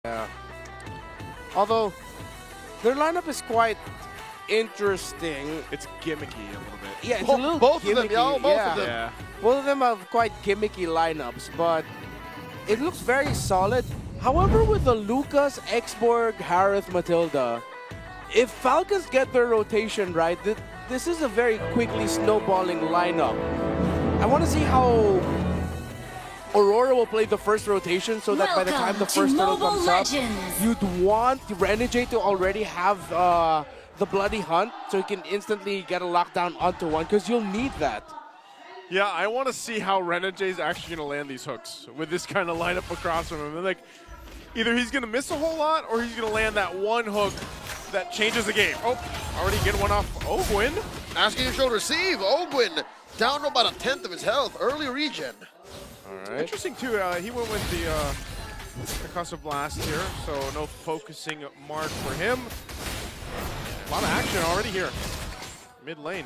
Yeah. Although, their lineup is quite interesting. It's gimmicky a little bit. Yeah, it's a little both gimmicky. of them, yo, both of them. Yeah. Both of them have quite gimmicky lineups, but it looks very solid. However, with the Lucas, Exborg, Harith, Matilda, if Falcons get their rotation right, this is a very quickly snowballing lineup. I want to see how Aurora will play the first rotation so that by the time the first turtle comes up, you'd want Renegade to already have the Bloody Hunt so he can instantly get a lockdown onto one, because you'll need that. Yeah, I want to see how Renegade's actually going to land these hooks with this kind of lineup across from him. And like, either he's going to miss a whole lot or he's going to land that one hook that changes the game. Oh, already getting one off Ogwin. Asking you to receive. Ogwin down to about 1/10 of his health. Early regen. All right. Interesting too. He went with the concussive blast here, so no focusing mark for him. A lot of action already here. Mid lane.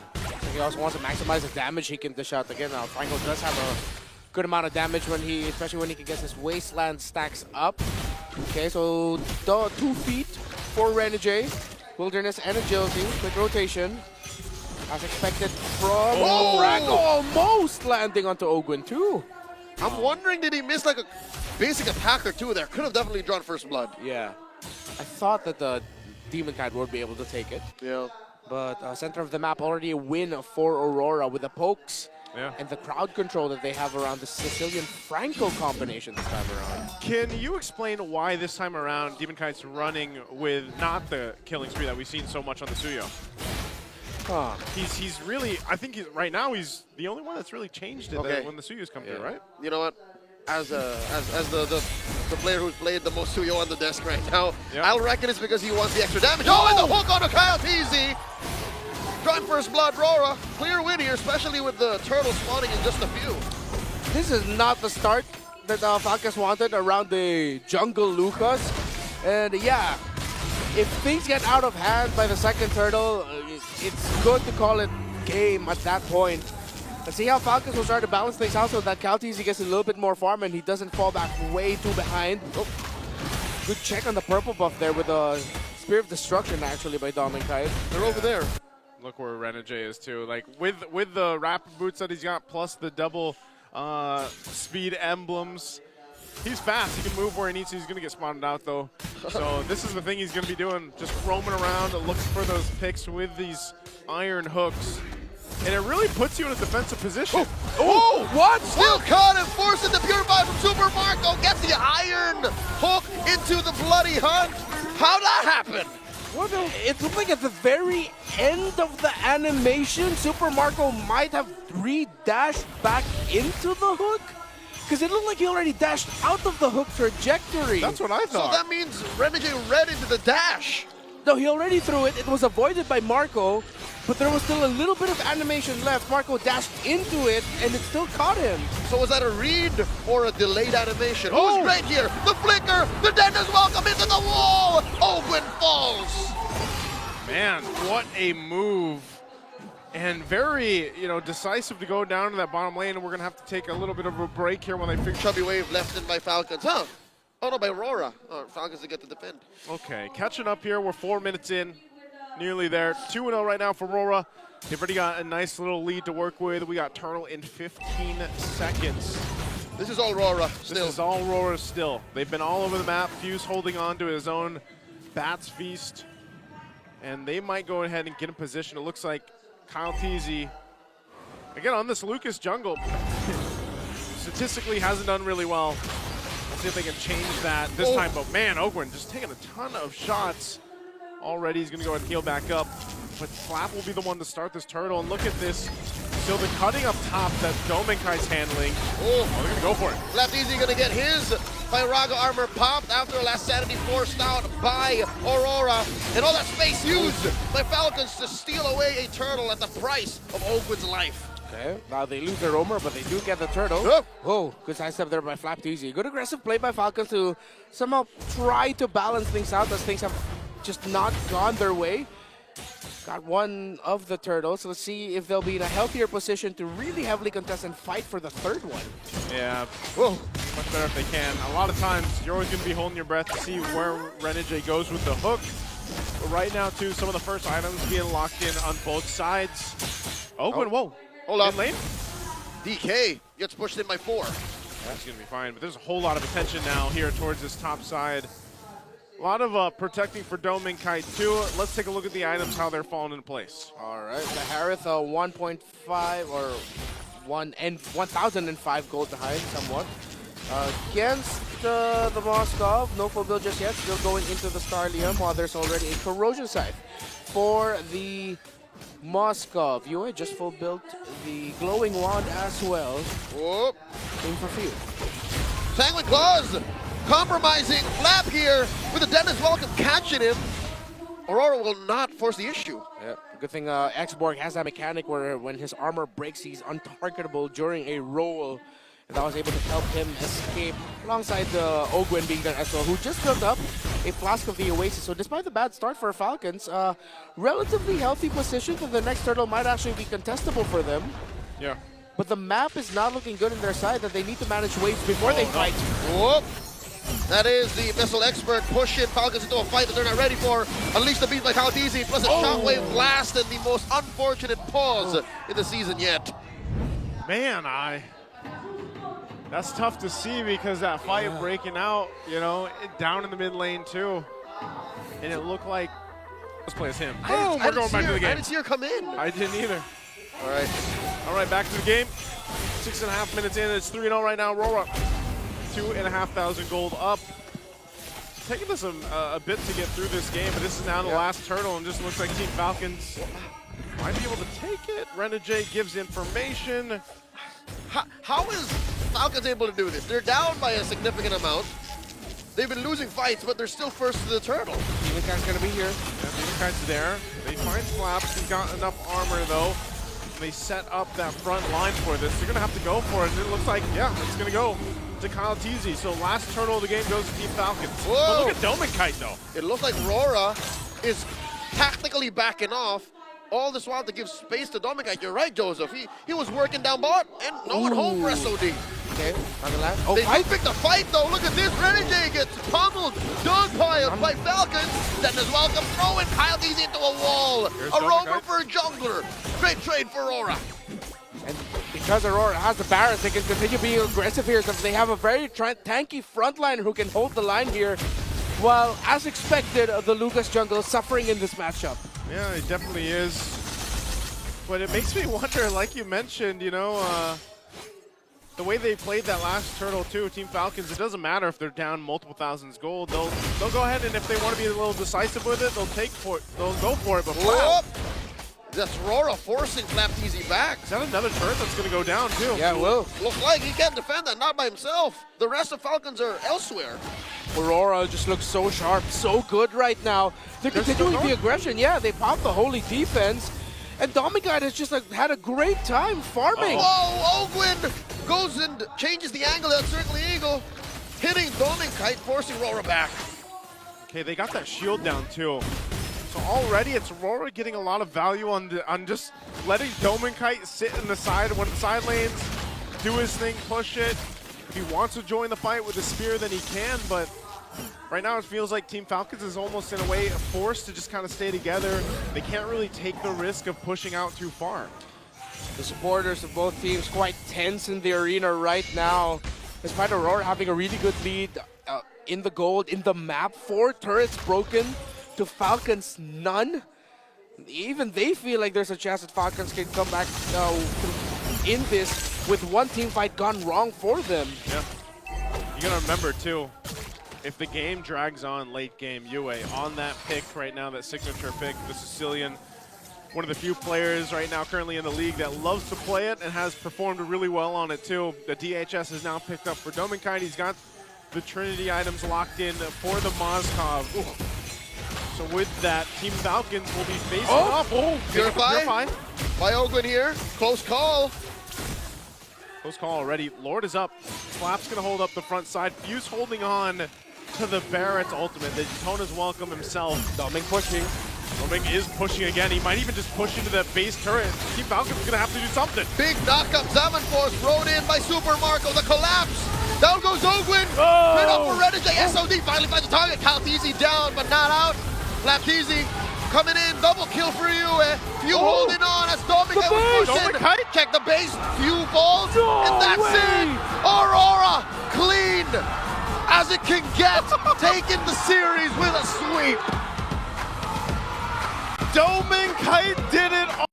He also wants to maximize the damage he can dish out. Again, Franco does have a good amount of damage when especially when he can get his Wasteland stacks up. Okay, so 2 feet for Renegade. Wilderness and Agility. Quick rotation. As expected from Franco, almost landing onto Ogwin too. I'm wondering, did he miss like a basic attack or two there? Could have definitely drawn first blood. Yeah. I thought that the Demon Kite would be able to take it. Yeah. But center of the map, already a win for Aurora with the pokes and the crowd control that they have around the Sicilian-Franco combination this time around. Can you explain why this time around Demon Kite's running with not the killing spree that we've seen so much on the Suyo? Huh. He's really, I think right now he's the only one that's really changed it when the Suyos come through, right? You know what? As the player who's played the most Suyo on the desk right now, I'll reckon it's because he wants the extra damage. Oh, and the hook on a Kyle TZ! Drawing first blood, Aurora. Clear win here, especially with the turtle spawning in just a few. This is not the start that Falcons wanted around the jungle Lucas. And yeah, if things get out of hand by the second turtle, it's good to call it game at that point. Let's see how Falcons will start to balance things out so that Caltese gets a little bit more farm and he doesn't fall back way too behind. Oh, good check on the purple buff there with a Spear of Destruction actually by Demon Kite. They're over there. Look where Renegade is too. Like with the rapid boots that he's got plus the double speed emblems, he's fast. He can move where he needs to. He's going to get spotted out though. So this is the thing he's going to be doing, just roaming around looking for those picks with these iron hooks. And it really puts you in a defensive position. Oh, what? Still caught and forcing the Purify from Super Marco. Gets the iron hook into the Bloody Hunt. How'd that happen? It looked like at the very end of the animation, Super Marco might have re-dashed back into the hook. Because it looked like he already dashed out of the hook trajectory. That's what I thought. So that means Renegade read into the dash. No, he already threw it. It was avoided by Marco, but there was still a little bit of animation left. Marco dashed into it, and it still caught him. So was that a read or a delayed animation? Who's right here? The flicker! The Dender's welcome into the wall! Ogwin falls! Man, what a move. And very, decisive to go down to that bottom lane, and we're going to have to take a little bit of a break here when they figure. Chubby wave left in by Falcons. Huh? Oh, no, by Aurora. Oh, Falcons to get to defend. Okay, catching up here. We're 4 minutes in. Nearly there. 2-0 right now for Aurora. They've already got a nice little lead to work with. We got Turtle in 15 seconds. This is all Aurora still. This is all Aurora still. They've been all over the map. Fuse holding on to his own Bats Feast. And they might go ahead and get in position. It looks like Kyle Teasy, again, on this Lucas jungle, statistically hasn't done really well. Let's see if they can change that this time. But man, Ogwin just taking a ton of shots already. He's going to go ahead and heal back up. But Slap will be the one to start this turtle. And look at this. So the cutting up top that Domenkai's handling. Oh, they're going to go for it. Left Easy going to get his Pyraga armor popped after a last sanity forced out by Aurora. And all that space used by Falcons to steal away a turtle at the price of Ogwin's life. Okay, now they lose their roamer, but they do get the turtle. Oh, good sidestep there by Flap Teasy. Good aggressive play by Falcons to somehow try to balance things out as things have just not gone their way. Got one of the turtles. Let's see if they'll be in a healthier position to really heavily contest and fight for the third one. Yeah, Whoa. much better if they can. A lot of times, you're always going to be holding your breath to see where Renegade goes with the hook. But right now, too, some of the first items being locked in on both sides. Open, whoa. Hold up. Mid lane? DK gets pushed in by 4. That's going to be fine, but there's a whole lot of attention now here towards this top side. A lot of protecting for Dome and Kite, too. Let's take a look at the items, how they're falling into place. All right, the Harith 1.5 or 1,005 gold behind somewhat. Against the Moskov, no full build just yet, still going into the Starlium while there's already a Corrosion Scythe for the Moskov. Yue just full built the Glowing Wand as well. Whoop. Aim for few. Sanguine Claws compromising Flap here with the Dennis Welcome catching him. Aurora will not force the issue. Yeah, good thing Xborg has that mechanic where when his armor breaks, he's untargetable during a roll. And that was able to help him escape alongside the Ogwen being there as well, who just built up a Flask of the Oasis. So despite the bad start for Falcons, relatively healthy position, and the next turtle might actually be contestable for them. Yeah. But the map is not looking good in their side, that they need to manage waves before they fight. Whoop. That is the Missile Expert pushing Falcons into a fight that they're not ready for. Unleash the beat like how easy, plus a shockwave blast and the most unfortunate pause in the season yet. Man, that's tough to see because that fight breaking out, you know, down in the mid lane too. And it looked like, let's play as him. We're going back to the game. I didn't see her come in. I didn't either. All right, back to the game. 6.5 minutes in, it's 3-0 right now. Aurora, 2,500 gold up. Taking this a bit to get through this game, but this is now the last turtle, and just looks like Team Falcons might be able to take it. Renegade gives information. How is Falcons able to do this? They're down by a significant amount. They've been losing fights, but they're still first to the turtle. Demon Kite's gonna be here. Yeah, Demon Kite's there. They find Flaps. He's got enough armor, though. They set up that front line for this. They're gonna have to go for it, and it looks like, it's gonna go to Kyle Teasy. So last turtle of the game goes to Team Falcons. Whoa. But look at Dome and Kite, though. It looks like Aurora is tactically backing off. All this while to give space to Dominic. You're right, Joseph. He was working down bot and no one home for SOD. Okay, on the left. They do pick the fight though. Look at this. Renegade gets pummeled. Dogpiled by Falcons. Then as Welcome throwing Kyle Deasy into a wall. A rover for a jungler. Great trade for Aurora. And because Aurora has the Barrett, they can continue being aggressive here. So they have a very tanky frontline who can hold the line here. While, as expected, the Lucas jungle is suffering in this matchup. Yeah, it definitely is. But it makes me wonder, like you mentioned, you know, the way they played that last turtle too, Team Falcons, it doesn't matter if they're down multiple thousands gold. They'll go ahead, and if they want to be a little decisive with it, they'll go for it. But wow. That's Aurora forcing Flap Easy back. Is that another turret that's going to go down too? Yeah, it will. Looks like he can't defend that, not by himself. The rest of Falcons are elsewhere. Aurora just looks so sharp, so good right now. They're continuing the aggression. Yeah, they popped the holy defense. And Domigite has just had a great time farming. Whoa, Ogwin goes and changes the angle of that Circling Eagle, hitting Domigite, forcing Aurora back. Okay, they got that shield down too. So already it's Aurora getting a lot of value on just letting Domigite sit in the side, one of the side lanes, do his thing, push it. If he wants to join the fight with the spear, then he can, but right now it feels like Team Falcons is almost in a way forced to just kind of stay together. They can't really take the risk of pushing out too far. The supporters of both teams quite tense in the arena right now. Despite Aurora having a really good lead in the gold, in the map, 4 turrets broken to Falcons, none. Even they feel like there's a chance that Falcons can come back in this with one team fight gone wrong for them. Yeah. You gotta remember too, if the game drags on late game, Yue on that pick right now, that signature pick, the Sicilian, one of the few players right now currently in the league that loves to play it and has performed really well on it too. The DHS is now picked up for Dominic. He's got the Trinity items locked in for the Moskov. So with that, Team Falcons will be facing up. Purify by Ogwin here. Close call. Close call already. Lord is up. Slap's going to hold up the front side. Fuse holding on to the Barrett's ultimate. The Daytona's welcome himself. Doming pushing. Doming is pushing again. He might even just push into that base turret. Team Falcons is going to have to do something. Big knockup, Zaman Force thrown in by Super Marco. The collapse. Down goes Ogwin. Oh. Right up for Renegade. SOD finally finds the target. Kaltizi down, but not out. Blaptizi coming in. Double kill for you. Few holding on as Doming was pushing. Check the base. Few falls. And that's it. Aurora clean as it can get. Taking the series with a sweep. Doming Kite did it